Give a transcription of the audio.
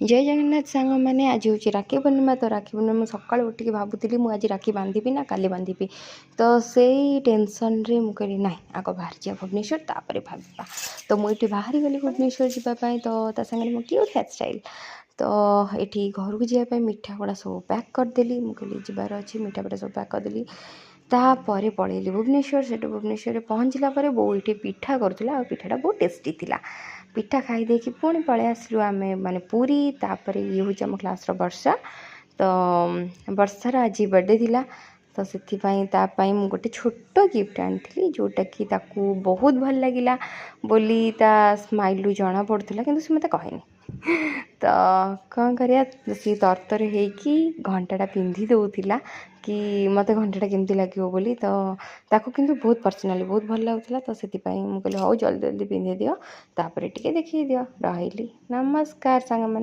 जय जगन्नाथ सांग मैंने आज हूँ राखी पूर्णिमा। तो राखी पूर्णिमा मुझे सकाल उठिक भावुली मुझे राखी बांधि ना काली बांधि। तो से टेंशन रे मु कहली ना आग बाहर जा भुवनेश्वर तापर भाविबा। तो मुझे बाहरी गली भुवनेश्वर जावाई। तो सागर मो क्यूट हेयर स्टाइल। तो ये घर को जावाई मिठा गुड़ा सब पैक करदेली। मुझे जबार अच्छी मिठा गुड़ा सब पैक करदेली। तापर पलैली भुवनेश्वर। से भुवनेश्वर पहुँचला बो ये पिठा करूला। पिठाटा बहुत टेस्टी थिला। पिठा खाई देखी पुणी पलि आसलु आमे माने पूरी। तापर ये हूँ आम क्लास वर्षा। तो वर्षार आज बर्थडे थिला। तो से मु गोटे छोट गिफ्ट आनी जोटा कि ताकू बहुत भल लगिला बोली ता स्माइल जना पड़ूला कि से मत कहनी। तो कौन करिया सी तरतर होगी घंटाटा पिंधि दौला कि मत घंटाटा केमती लगे बोली। तो ताकू किंतु बहुत पर्सनाली बहुत भल लगुला। तो से मुझे हौ जल्दी जल्दी पिंधि दियो तापर टिके देखी दियो। रही नमस्कार सांग।